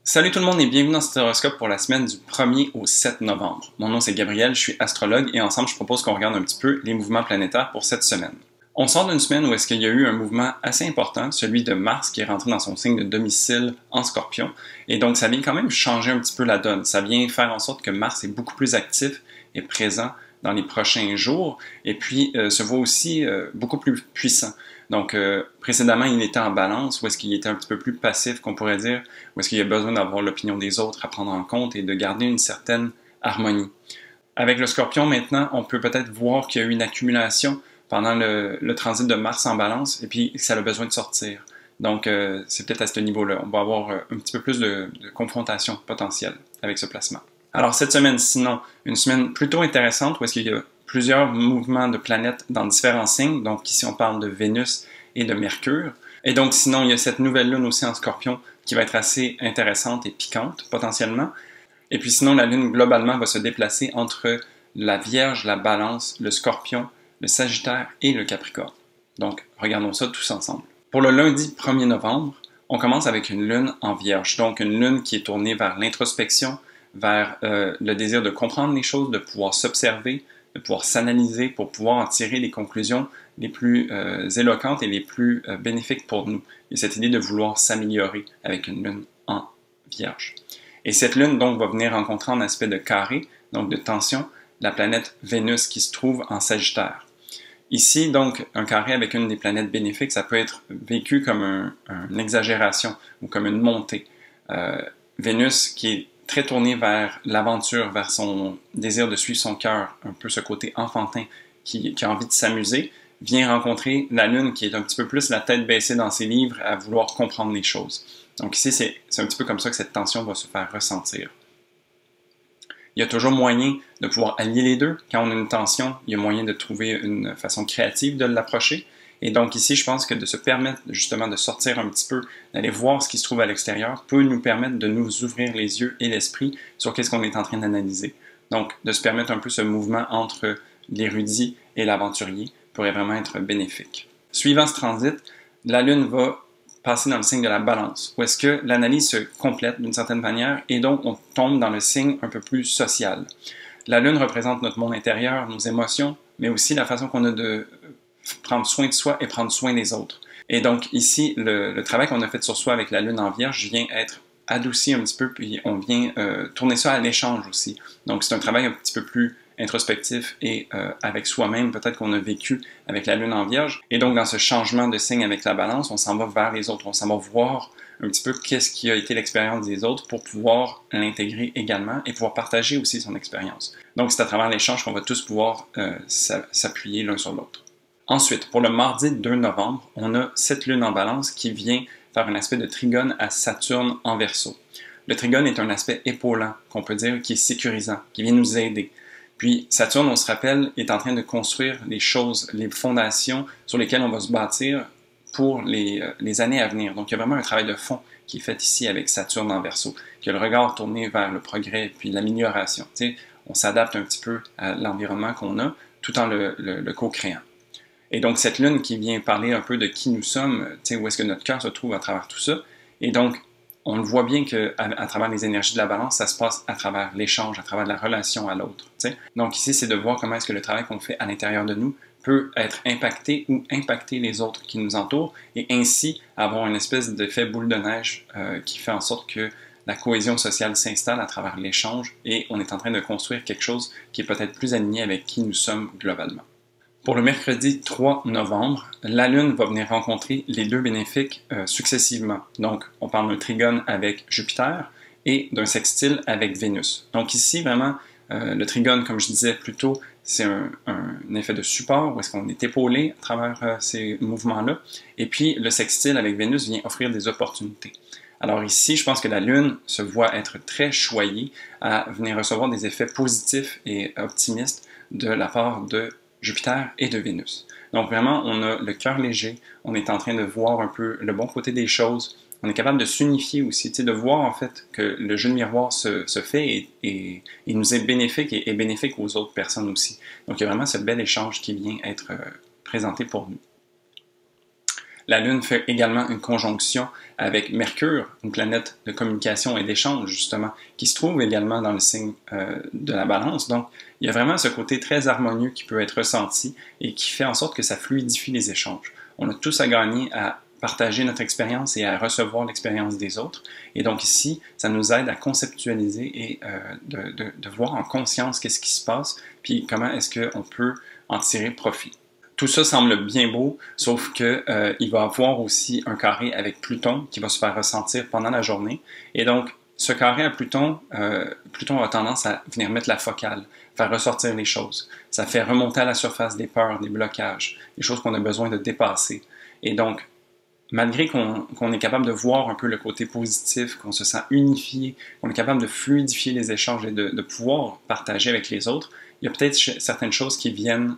Salut tout le monde et bienvenue dans cet horoscope pour la semaine du 1er au 7 novembre. Mon nom c'est Gabriel, je suis astrologue et ensemble je propose qu'on regarde un petit peu les mouvements planétaires pour cette semaine. On sort d'une semaine où est-ce qu'il y a eu un mouvement assez important, celui de Mars qui est rentré dans son signe de domicile en Scorpion. Et donc ça vient quand même changer un petit peu la donne. Ça vient faire en sorte que Mars est beaucoup plus actif et présent dans les prochains jours et puis se voit aussi beaucoup plus puissant. Donc, précédemment, il était en balance, ou est-ce qu'il était un petit peu plus passif, qu'on pourrait dire, ou est-ce qu'il y a besoin d'avoir l'opinion des autres à prendre en compte et de garder une certaine harmonie. Avec le Scorpion, maintenant, on peut peut-être voir qu'il y a eu une accumulation pendant le transit de Mars en balance, et puis que ça a besoin de sortir. Donc, c'est peut-être à ce niveau-là. On va avoir un petit peu plus de confrontation potentielle avec ce placement. Alors, cette semaine, sinon, une semaine plutôt intéressante, où est-ce qu'il y a plusieurs mouvements de planètes dans différents signes. Donc ici, on parle de Vénus et de Mercure. Et donc sinon, il y a cette nouvelle lune aussi en Scorpion qui va être assez intéressante et piquante potentiellement. Et puis sinon, la lune globalement va se déplacer entre la Vierge, la Balance, le Scorpion, le Sagittaire et le Capricorne. Donc regardons ça tous ensemble. Pour le lundi 1er novembre, on commence avec une lune en Vierge. Donc une lune qui est tournée vers l'introspection, vers le désir de comprendre les choses, de pouvoir s'observer, de pouvoir s'analyser pour pouvoir en tirer les conclusions les plus éloquentes et les plus bénéfiques pour nous. Il y a cette idée de vouloir s'améliorer avec une lune en Vierge. Et cette lune, donc, va venir rencontrer en aspect de carré, donc de tension, la planète Vénus qui se trouve en Sagittaire. Ici, donc, un carré avec une des planètes bénéfiques, ça peut être vécu comme une exagération ou comme une montée. Vénus qui est très tourné vers l'aventure, vers son désir de suivre son cœur, un peu ce côté enfantin qui a envie de s'amuser, vient rencontrer la Lune qui est un petit peu plus la tête baissée dans ses livres à vouloir comprendre les choses. Donc ici, c'est un petit peu comme ça que cette tension va se faire ressentir. Il y a toujours moyen de pouvoir allier les deux. Quand on a une tension, il y a moyen de trouver une façon créative de l'approcher. Et donc ici, je pense que de se permettre justement de sortir un petit peu, d'aller voir ce qui se trouve à l'extérieur, peut nous permettre de nous ouvrir les yeux et l'esprit sur qu'est-ce qu'on est en train d'analyser. Donc, de se permettre un peu ce mouvement entre l'érudit et l'aventurier pourrait vraiment être bénéfique. Suivant ce transit, la Lune va passer dans le signe de la Balance, où est-ce que l'analyse se complète d'une certaine manière et donc on tombe dans le signe un peu plus social. La Lune représente notre monde intérieur, nos émotions, mais aussi la façon qu'on a de prendre soin de soi et prendre soin des autres. Et donc ici, le travail qu'on a fait sur soi avec la Lune en Vierge vient être adouci un petit peu, puis on vient tourner ça à l'échange aussi. Donc c'est un travail un petit peu plus introspectif et avec soi-même, peut-être qu'on a vécu avec la Lune en Vierge. Et donc dans ce changement de signe avec la Balance, on s'en va vers les autres, on s'en va voir un petit peu qu'est-ce qui a été l'expérience des autres pour pouvoir l'intégrer également et pouvoir partager aussi son expérience. Donc c'est à travers l'échange qu'on va tous pouvoir s'appuyer l'un sur l'autre. Ensuite, pour le mardi 2 novembre, on a cette lune en balance qui vient faire un aspect de trigone à Saturne en Verseau. Le trigone est un aspect épaulant, qu'on peut dire, qui est sécurisant, qui vient nous aider. Puis Saturne, on se rappelle, est en train de construire les choses, les fondations sur lesquelles on va se bâtir pour les années à venir. Donc il y a vraiment un travail de fond qui est fait ici avec Saturne en Verseau, qui a le regard tourné vers le progrès puis l'amélioration. Tu sais, on s'adapte un petit peu à l'environnement qu'on a tout en le co-créant. Et donc, cette lune qui vient parler un peu de qui nous sommes, où est-ce que notre cœur se trouve à travers tout ça. Et donc, on le voit bien qu'à travers les énergies de la balance, ça se passe à travers l'échange, à travers la relation à l'autre. Donc ici, c'est de voir comment est-ce que le travail qu'on fait à l'intérieur de nous peut être impacté ou impacter les autres qui nous entourent et ainsi avoir une espèce d'effet boule de neige qui fait en sorte que la cohésion sociale s'installe à travers l'échange et on est en train de construire quelque chose qui est peut-être plus aligné avec qui nous sommes globalement. Pour le mercredi 3 novembre, la Lune va venir rencontrer les deux bénéfiques successivement. Donc, on parle d'un trigone avec Jupiter et d'un sextile avec Vénus. Donc ici, vraiment, le trigone, comme je disais plus tôt, c'est un effet de support où est-ce qu'on est épaulé à travers ces mouvements-là. Et puis, le sextile avec Vénus vient offrir des opportunités. Alors ici, je pense que la Lune se voit être très choyée à venir recevoir des effets positifs et optimistes de la part de Jupiter et de Vénus. Donc vraiment, on a le cœur léger, on est en train de voir un peu le bon côté des choses, on est capable de s'unifier aussi, de voir en fait que le jeu de miroir se fait et nous est bénéfique et est bénéfique aux autres personnes aussi. Donc il y a vraiment ce bel échange qui vient être présenté pour nous. La Lune fait également une conjonction avec Mercure, une planète de communication et d'échange, justement, qui se trouve également dans le signe de la Balance. Donc, il y a vraiment ce côté très harmonieux qui peut être ressenti et qui fait en sorte que ça fluidifie les échanges. On a tous à gagner à partager notre expérience et à recevoir l'expérience des autres. Et donc ici, ça nous aide à conceptualiser et de voir en conscience qu'est-ce qui se passe, puis comment est-ce qu'on peut en tirer profit. Tout ça semble bien beau, sauf que il va y avoir aussi un carré avec Pluton qui va se faire ressentir pendant la journée. Et donc, ce carré à Pluton, Pluton a tendance à venir mettre la focale, faire ressortir les choses. Ça fait remonter à la surface des peurs, des blocages, des choses qu'on a besoin de dépasser. Et donc, malgré qu'on est capable de voir un peu le côté positif, qu'on se sent unifié, qu'on est capable de fluidifier les échanges et de pouvoir partager avec les autres, il y a peut-être certaines choses qui viennent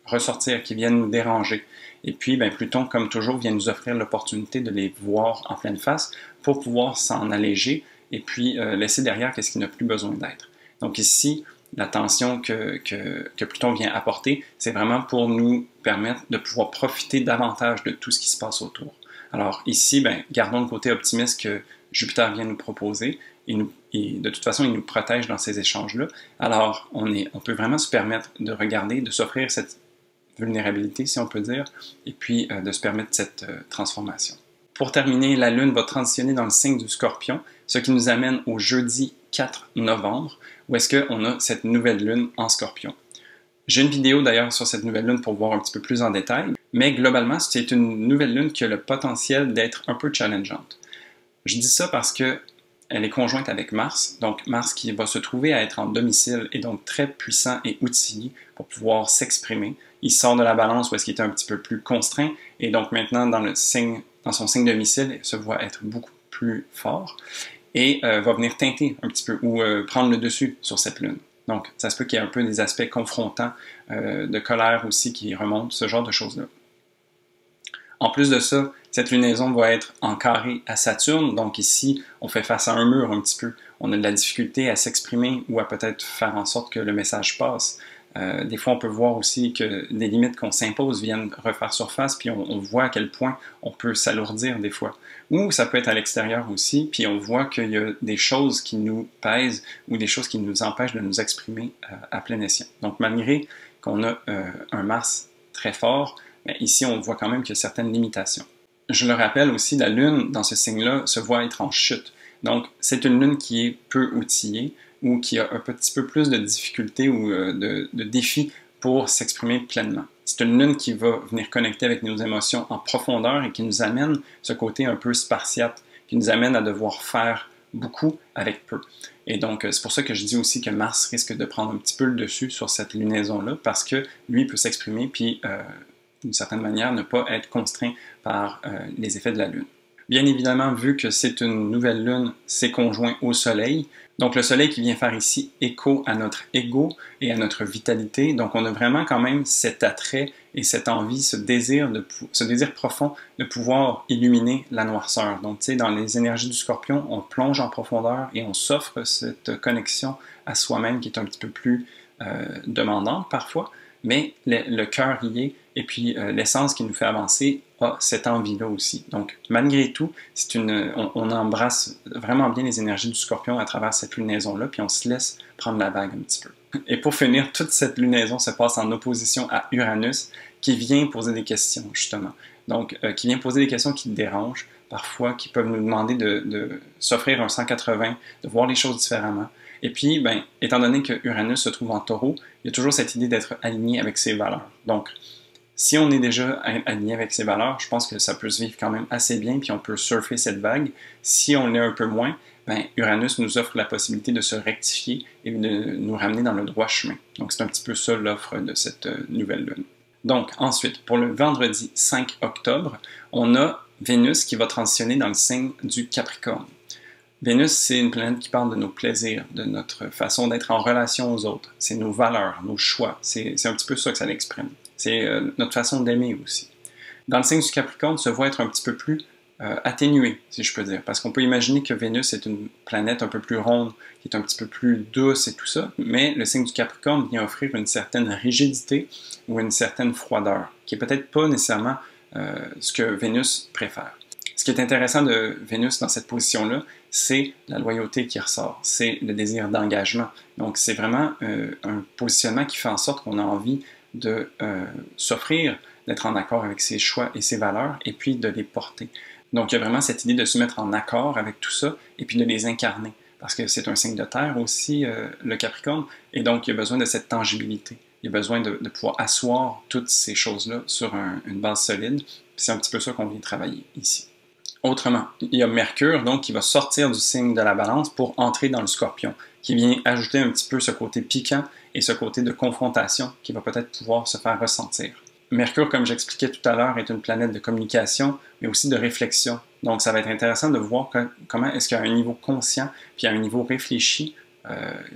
ressortir, qui viennent nous déranger. Et puis, ben, Pluton, comme toujours, vient nous offrir l'opportunité de les voir en pleine face pour pouvoir s'en alléger et puis laisser derrière qu'est-ce qui n'a plus besoin d'être. Donc ici, la tension que Pluton vient apporter, c'est vraiment pour nous permettre de pouvoir profiter davantage de tout ce qui se passe autour. Alors ici, ben, gardons le côté optimiste que Jupiter vient nous proposer et de toute façon, il nous protège dans ces échanges-là. Alors, on peut vraiment se permettre de regarder, de s'offrir cette vulnérabilité, si on peut dire, et puis de se permettre cette transformation. Pour terminer, la Lune va transitionner dans le signe du Scorpion, ce qui nous amène au jeudi 4 novembre, où est-ce qu'on a cette nouvelle Lune en Scorpion. J'ai une vidéo d'ailleurs sur cette nouvelle Lune pour voir un petit peu plus en détail, mais globalement, c'est une nouvelle Lune qui a le potentiel d'être un peu challengeante. Je dis ça parce que elle est conjointe avec Mars, donc Mars qui va se trouver à être en domicile et donc très puissant et outillé pour pouvoir s'exprimer. Il sort de la Balance où est-ce qu'il était un petit peu plus contraint et donc maintenant dans son signe domicile, il se voit être beaucoup plus fort et va venir teinter un petit peu ou prendre le dessus sur cette Lune. Donc ça se peut qu'il y ait un peu des aspects confrontants, de colère aussi qui remontent, ce genre de choses-là. En plus de ça, cette lunaison va être en carré à Saturne, donc ici, on fait face à un mur un petit peu. On a de la difficulté à s'exprimer ou à peut-être faire en sorte que le message passe. Des fois, on peut voir aussi que des limites qu'on s'impose viennent refaire surface, puis on voit à quel point on peut s'alourdir des fois. Ou ça peut être à l'extérieur aussi, puis on voit qu'il y a des choses qui nous pèsent ou des choses qui nous empêchent de nous exprimer à plein escient. Donc, malgré qu'on a un Mars très fort, mais ici, on voit quand même qu'il y a certaines limitations. Je le rappelle aussi, la Lune, dans ce signe-là, se voit être en chute. Donc, c'est une Lune qui est peu outillée ou qui a un petit peu plus de difficultés ou de défis pour s'exprimer pleinement. C'est une Lune qui va venir connecter avec nos émotions en profondeur et qui nous amène ce côté un peu spartiate, qui nous amène à devoir faire beaucoup avec peu. Et donc, c'est pour ça que je dis aussi que Mars risque de prendre un petit peu le dessus sur cette lunaison-là, parce que lui peut s'exprimer, puis d'une certaine manière, ne pas être contraint par les effets de la Lune. Bien évidemment, vu que c'est une nouvelle Lune, c'est conjoint au Soleil. Donc le Soleil qui vient faire ici écho à notre ego et à notre vitalité. Donc on a vraiment quand même cet attrait et cette envie, ce désir profond de pouvoir illuminer la noirceur. Donc tu sais, dans les énergies du Scorpion, on plonge en profondeur et on s'offre cette connexion à soi-même qui est un petit peu plus demandante parfois. Mais le cœur y est, et puis l'essence qui nous fait avancer a cette envie-là aussi. Donc, malgré tout, on embrasse vraiment bien les énergies du Scorpion à travers cette lunaison-là, puis on se laisse prendre la vague un petit peu. Et pour finir, toute cette lunaison se passe en opposition à Uranus, qui vient poser des questions, justement. Donc, qui vient poser des questions qui dérangent, parfois, qui peuvent nous demander de s'offrir un 180, de voir les choses différemment. Et puis, ben, étant donné que Uranus se trouve en Taureau, il y a toujours cette idée d'être aligné avec ses valeurs. Donc, si on est déjà aligné avec ses valeurs, je pense que ça peut se vivre quand même assez bien, puis on peut surfer cette vague. Si on l'est un peu moins, ben, Uranus nous offre la possibilité de se rectifier et de nous ramener dans le droit chemin. Donc, c'est un petit peu ça l'offre de cette nouvelle lune. Donc, ensuite, pour le vendredi 5 octobre, on a Vénus qui va transitionner dans le signe du Capricorne. Vénus, c'est une planète qui parle de nos plaisirs, de notre façon d'être en relation aux autres. C'est nos valeurs, nos choix. C'est un petit peu ça que ça l'exprime. C'est notre façon d'aimer aussi. Dans le signe du Capricorne, se voit être un petit peu plus atténué, si je peux dire. Parce qu'on peut imaginer que Vénus est une planète un peu plus ronde, qui est un petit peu plus douce et tout ça. Mais le signe du Capricorne vient offrir une certaine rigidité ou une certaine froideur, qui est peut-être pas nécessairement ce que Vénus préfère. Ce qui est intéressant de Vénus dans cette position-là, c'est la loyauté qui ressort, c'est le désir d'engagement. Donc, c'est vraiment un positionnement qui fait en sorte qu'on a envie de s'offrir, d'être en accord avec ses choix et ses valeurs, et puis de les porter. Donc, il y a vraiment cette idée de se mettre en accord avec tout ça, et puis de les incarner, parce que c'est un signe de terre aussi, le Capricorne, et donc il y a besoin de cette tangibilité. Il y a besoin de pouvoir asseoir toutes ces choses-là sur une base solide, puis c'est un petit peu ça qu'on vient travailler ici. Autrement, il y a Mercure donc qui va sortir du signe de la Balance pour entrer dans le Scorpion, qui vient ajouter un petit peu ce côté piquant et ce côté de confrontation qui va peut-être pouvoir se faire ressentir. Mercure, comme j'expliquais tout à l'heure, est une planète de communication, mais aussi de réflexion. Donc ça va être intéressant de voir comment est-ce qu'à un niveau conscient, puis à un niveau réfléchi,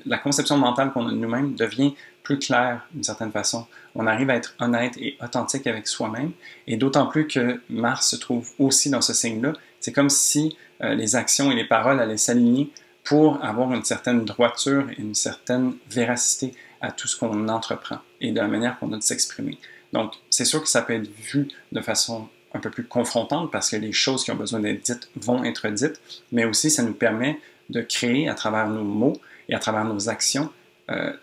la conception mentale qu'on a de nous-mêmes devient plus claire d'une certaine façon. On arrive à être honnête et authentique avec soi-même, et d'autant plus que Mars se trouve aussi dans ce signe-là, c'est comme si les actions et les paroles allaient s'aligner pour avoir une certaine droiture et une certaine véracité à tout ce qu'on entreprend et de la manière qu'on a de s'exprimer. Donc, c'est sûr que ça peut être vu de façon un peu plus confrontante parce que les choses qui ont besoin d'être dites vont être dites, mais aussi ça nous permet de créer à travers nos mots et à travers nos actions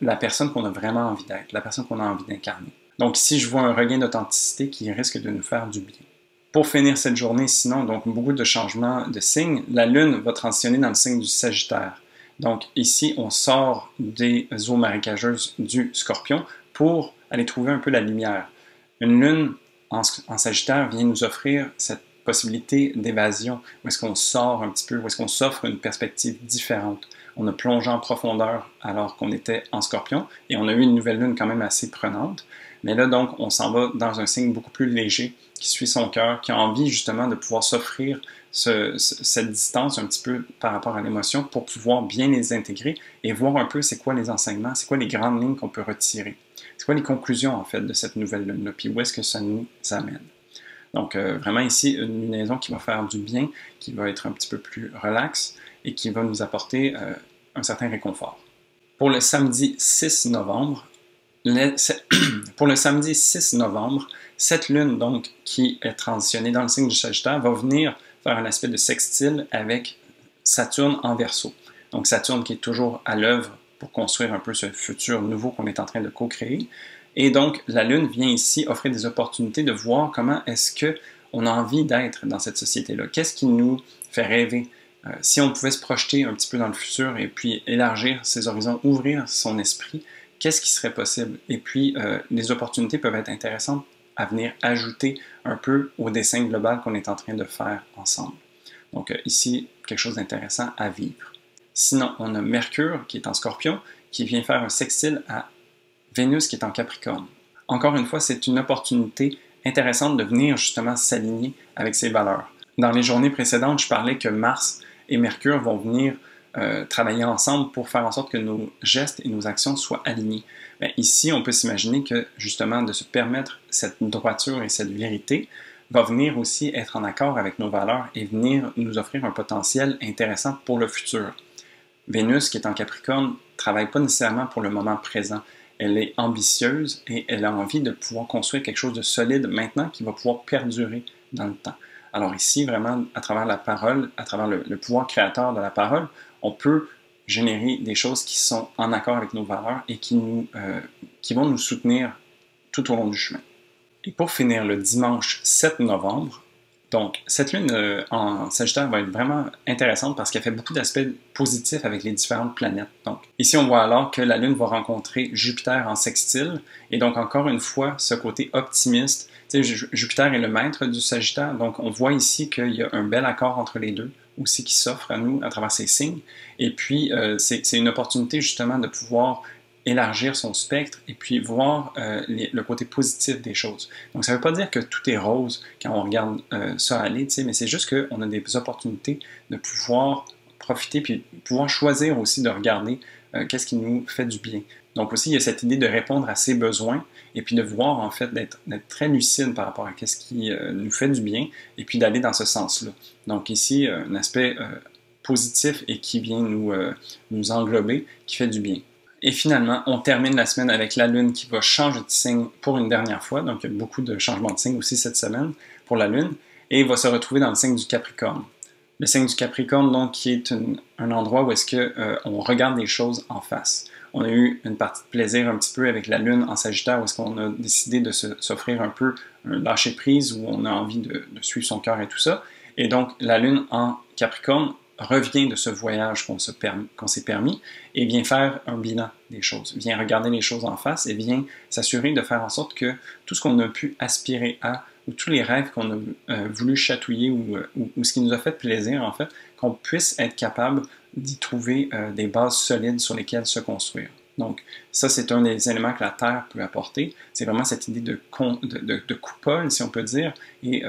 la personne qu'on a vraiment envie d'être, la personne qu'on a envie d'incarner. Donc ici, je vois un regain d'authenticité qui risque de nous faire du bien. Pour finir cette journée, sinon, donc beaucoup de changements de signes, la Lune va transitionner dans le signe du Sagittaire. Donc ici, on sort des eaux marécageuses du Scorpion pour aller trouver un peu la lumière. Une Lune en Sagittaire vient nous offrir cette possibilité d'évasion, où est-ce qu'on sort un petit peu, où est-ce qu'on s'offre une perspective différente. On a plongé en profondeur alors qu'on était en Scorpion, et on a eu une nouvelle lune quand même assez prenante. Mais là, donc, on s'en va dans un signe beaucoup plus léger, qui suit son cœur, qui a envie justement de pouvoir s'offrir cette distance un petit peu par rapport à l'émotion pour pouvoir bien les intégrer et voir un peu c'est quoi les enseignements, c'est quoi les grandes lignes qu'on peut retirer. C'est quoi les conclusions, en fait, de cette nouvelle lune-là, puis où est-ce que ça nous amène. Donc, vraiment ici, une lunaison qui va faire du bien, qui va être un petit peu plus relax et qui va nous apporter un certain réconfort. Pour le samedi 6 novembre, cette lune, donc, qui est transitionnée dans le signe du Sagittaire, va venir faire un aspect de sextile avec Saturne en Verseau. Donc, Saturne qui est toujours à l'œuvre pour construire un peu ce futur nouveau qu'on est en train de co-créer. Et donc, la Lune vient ici offrir des opportunités de voir comment est-ce qu'on a envie d'être dans cette société-là. Qu'est-ce qui nous fait rêver? Si on pouvait se projeter un petit peu dans le futur et puis élargir ses horizons, ouvrir son esprit, qu'est-ce qui serait possible? Et puis, les opportunités peuvent être intéressantes à venir ajouter un peu au dessin global qu'on est en train de faire ensemble. Donc ici, quelque chose d'intéressant à vivre. Sinon, on a Mercure qui est en Scorpion, qui vient faire un sextile à Vénus qui est en Capricorne. Encore une fois, c'est une opportunité intéressante de venir justement s'aligner avec ses valeurs. Dans les journées précédentes, je parlais que Mars et Mercure vont venir travailler ensemble pour faire en sorte que nos gestes et nos actions soient alignés. Bien, ici, on peut s'imaginer que justement de se permettre cette droiture et cette vérité va venir aussi être en accord avec nos valeurs et venir nous offrir un potentiel intéressant pour le futur. Vénus, qui est en Capricorne, ne travaille pas nécessairement pour le moment présent. Elle est ambitieuse et elle a envie de pouvoir construire quelque chose de solide maintenant qui va pouvoir perdurer dans le temps. Alors ici, vraiment, à travers la parole, à travers le pouvoir créateur de la parole, on peut générer des choses qui sont en accord avec nos valeurs et qui vont nous soutenir tout au long du chemin. Et pour finir, le dimanche 7 novembre, donc cette lune en Sagittaire va être vraiment intéressante parce qu'elle fait beaucoup d'aspects positifs avec les différentes planètes. Donc ici, on voit alors que la lune va rencontrer Jupiter en sextile, et donc encore une fois, ce côté optimiste. Jupiter est le maître du Sagittaire, donc on voit ici qu'il y a un bel accord entre les deux, aussi qui s'offre à nous à travers ces signes. Et puis, c'est une opportunité justement de pouvoir élargir son spectre et puis voir le côté positif des choses. Donc, ça ne veut pas dire que tout est rose quand on regarde ça aller, mais c'est juste qu'on a des opportunités de pouvoir profiter puis pouvoir choisir aussi de regarder qu'est-ce qui nous fait du bien. Donc aussi, il y a cette idée de répondre à ses besoins et puis de voir, en fait, d'être très lucide par rapport à ce qui nous fait du bien et puis d'aller dans ce sens-là. Donc ici, un aspect positif et qui vient nous englober, qui fait du bien. Et finalement, on termine la semaine avec la Lune qui va changer de signe pour une dernière fois. Donc, il y a beaucoup de changements de signe aussi cette semaine pour la Lune, et il va se retrouver dans le signe du Capricorne. Le signe du Capricorne, donc, qui est un endroit où est-ce qu'on regarde les choses en face. On a eu une partie de plaisir un petit peu avec la Lune en Sagittaire, où est-ce qu'on a décidé de s'offrir un peu un lâcher-prise, où on a envie de suivre son cœur et tout ça. Et donc, la Lune en Capricorne revient de ce voyage qu'on s'est permis et vient faire un bilan des choses, vient regarder les choses en face et vient s'assurer de faire en sorte que tout ce qu'on a pu aspirer à, ou tous les rêves qu'on a voulu chatouiller ou ce qui nous a fait plaisir, en fait, qu'on puisse être capable d'y trouver des bases solides sur lesquelles se construire. Donc, ça, c'est un des éléments que la Terre peut apporter. C'est vraiment cette idée de coupole, si on peut dire, et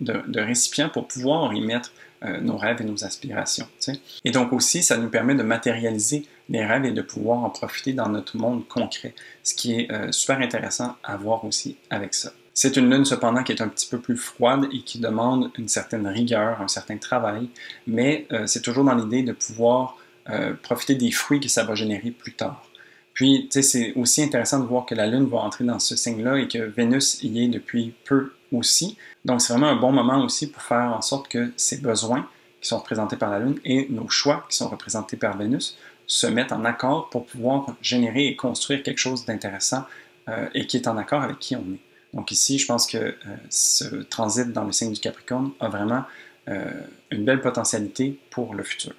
de récipient pour pouvoir y mettre nos rêves et nos aspirations. T'sais. Et donc aussi, ça nous permet de matérialiser les rêves et de pouvoir en profiter dans notre monde concret, ce qui est super intéressant à voir aussi avec ça. C'est une lune cependant qui est un petit peu plus froide et qui demande une certaine rigueur, un certain travail, mais c'est toujours dans l'idée de pouvoir profiter des fruits que ça va générer plus tard. Puis, tu sais, c'est aussi intéressant de voir que la Lune va entrer dans ce signe-là et que Vénus y est depuis peu aussi. Donc, c'est vraiment un bon moment aussi pour faire en sorte que ces besoins qui sont représentés par la Lune et nos choix qui sont représentés par Vénus se mettent en accord pour pouvoir générer et construire quelque chose d'intéressant et qui est en accord avec qui on est. Donc ici, je pense que ce transit dans le signe du Capricorne a vraiment une belle potentialité pour le futur.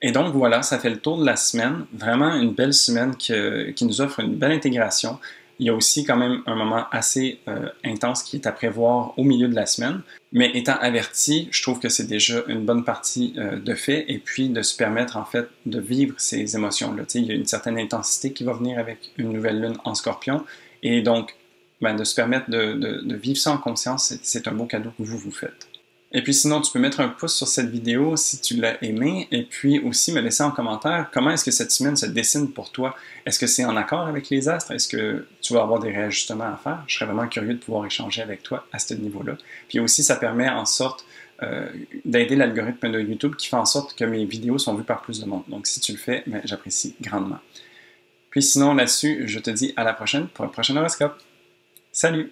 Et donc voilà, ça fait le tour de la semaine. Vraiment une belle semaine qui nous offre une belle intégration. Il y a aussi quand même un moment assez intense qui est à prévoir au milieu de la semaine. Mais étant averti, je trouve que c'est déjà une bonne partie de fait. Et puis de se permettre en fait de vivre ces émotions-là. Il y a une certaine intensité qui va venir avec une nouvelle lune en Scorpion. Et donc, de se permettre de vivre ça en conscience, c'est un beau cadeau que vous faites. Et puis sinon, tu peux mettre un pouce sur cette vidéo si tu l'as aimée, et puis aussi me laisser en commentaire comment est-ce que cette semaine se dessine pour toi. Est-ce que c'est en accord avec les astres? Est-ce que tu vas avoir des réajustements à faire? Je serais vraiment curieux de pouvoir échanger avec toi à ce niveau-là. Puis aussi, ça permet en sorte d'aider l'algorithme de YouTube qui fait en sorte que mes vidéos sont vues par plus de monde. Donc si tu le fais, j'apprécie grandement. Puis sinon, là-dessus, je te dis à la prochaine pour un prochain horoscope. Salut!